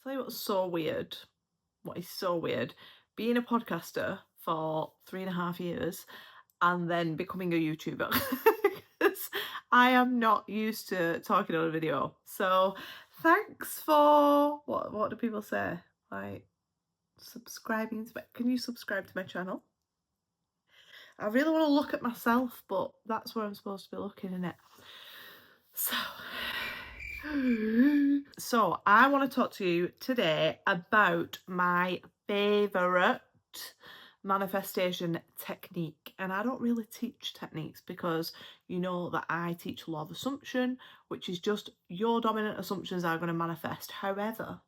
Tell you what's so weird. What is so weird? Being a podcaster for 3.5 years and then becoming a YouTuber. 'Cause I am not used to talking on a video. So thanks for what do people say? Like subscribing to can you subscribe to my channel? I really want to look at myself, but that's where I'm supposed to be looking, in it. So So I want to talk to you today about my favourite manifestation technique. And I don't really teach techniques because you know that I teach law of assumption, which is just your dominant assumptions are going to manifest. However,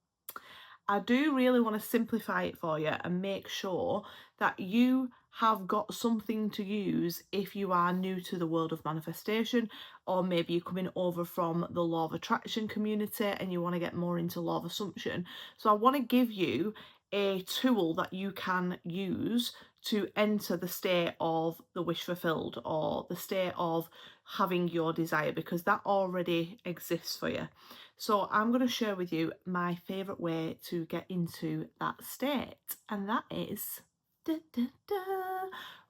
I do really want to simplify it for you and make sure that you have got something to use if you are new to the world of manifestation, or maybe you're coming over from the law of attraction community and you want to get more into law of assumption. So I want to give you a tool that you can use to enter the state of the wish fulfilled or the state of having your desire, because that already exists for you. So I'm going to share with you my favourite way to get into that state, and that is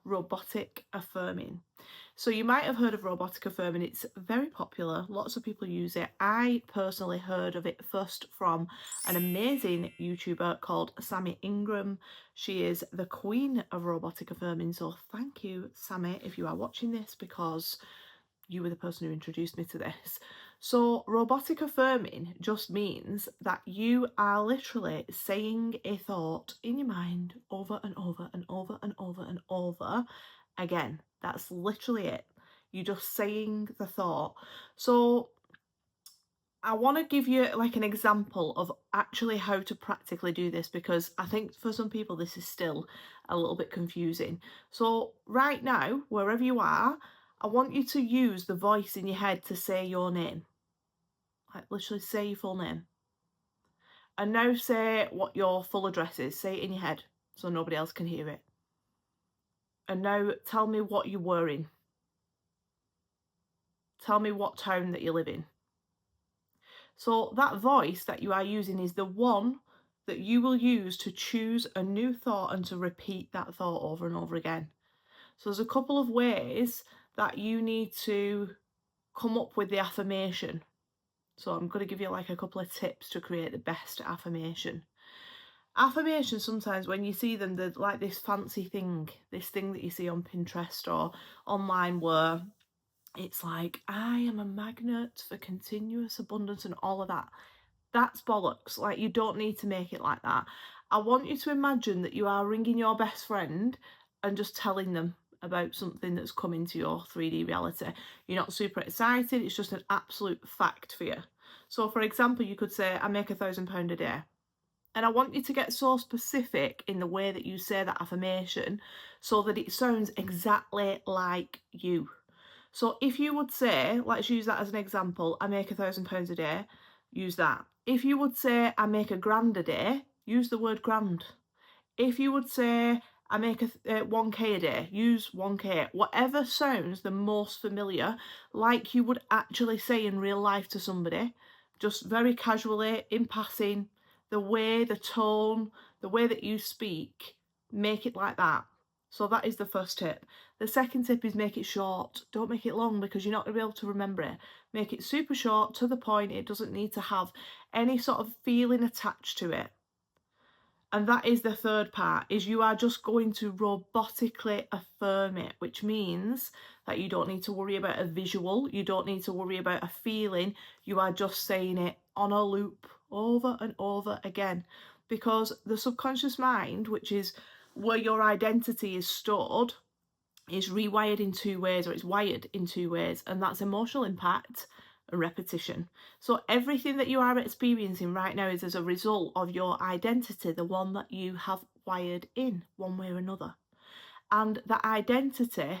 robotic affirming. So you might have heard of robotic affirming. It's very popular. Lots of people use it. I personally heard of it first from an amazing YouTuber called Sammy Ingram. She is the queen of robotic affirming. So thank you, Sammy, if you are watching this, because you were the person who introduced me to this. So robotic affirming just means that you are literally saying a thought in your mind over and over and over and over and over again. That's literally it. You're just saying the thought. So I want to give you like an example of actually how to practically do this, because I think for some people this is still a little bit confusing. So right now, wherever you are, I want you to use the voice in your head to say your name. Like literally say your full name. And now say what your full address is. Say it in your head so nobody else can hear it. And now tell me what you're wearing. Tell me what town that you live in. So that voice that you are using is the one that you will use to choose a new thought and to repeat that thought over and over again. So there's a couple of ways that you need to come up with the affirmation. So I'm going to give you like a couple of tips to create the best affirmation. Affirmations, sometimes when you see them, they're like this fancy thing, this thing that you see on Pinterest or online where it's like, I am a magnet for continuous abundance and all of that. That's bollocks. Like, you don't need to make it like that. I want you to imagine that you are ringing your best friend and just telling them about something that's come into your 3D reality. You're not super excited, it's just an absolute fact for you. So for example, you could say, I make £1,000 a day. And I want you to get so specific in the way that you say that affirmation so that it sounds exactly like you. So if you would say, let's use that as an example, I make £1,000 a day, use that. If you would say, I make £1,000 a day, use the word grand. If you would say, I make 1k a day, use 1k. Whatever sounds the most familiar, like you would actually say in real life to somebody, just very casually, in passing, the way, the tone, the way that you speak, make it like that. So that is the first tip. The second tip is make it short. Don't make it long, because you're not going to be able to remember it. Make it super short, to the point. It doesn't need to have any sort of feeling attached to it. And that is the third part, is you are just going to robotically affirm it, which means that you don't need to worry about a visual. You don't need to worry about a feeling. You are just saying it on a loop over and over again, because the subconscious mind, which is where your identity is stored, is rewired in two ways, or it's wired in two ways, and that's emotional impact and repetition. So everything that you are experiencing right now is as a result of your identity, the one that you have wired in one way or another. And that identity,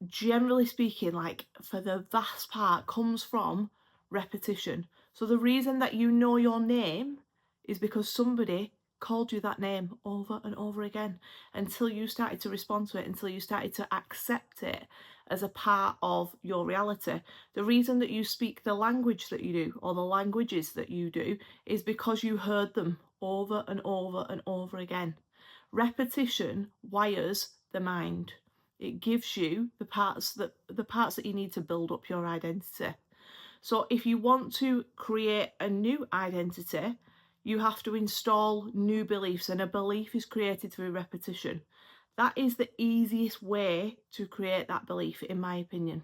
generally speaking, like for the vast part, comes from repetition. So the reason that you know your name is because somebody called you that name over and over again until you started to respond to it, until you started to accept it as a part of your reality. The reason that you speak the language that you do, or the languages that you do, is because you heard them over and over and over again. Repetition wires the mind. It gives you the parts that you need to build up your identity. So if you want to create a new identity, you have to install new beliefs, and a belief is created through repetition. That is the easiest way to create that belief, in my opinion.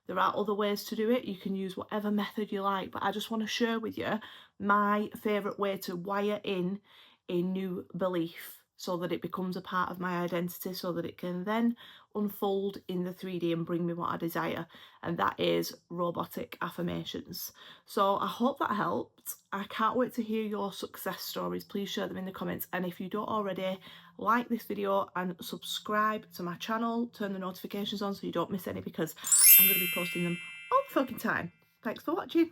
There are other ways to do it. You can use whatever method you like, but I just want to share with you my favourite way to wire in a new belief so that it becomes a part of my identity, so that it can then unfold in the 3D and bring me what I desire, and that is robotic affirmations. So I hope that helped. I can't wait to hear your success stories. Please share them in the comments, and if you don't already, like this video and subscribe to my channel, turn the notifications on so you don't miss any, because I'm going to be posting them all the fucking time. Thanks for watching.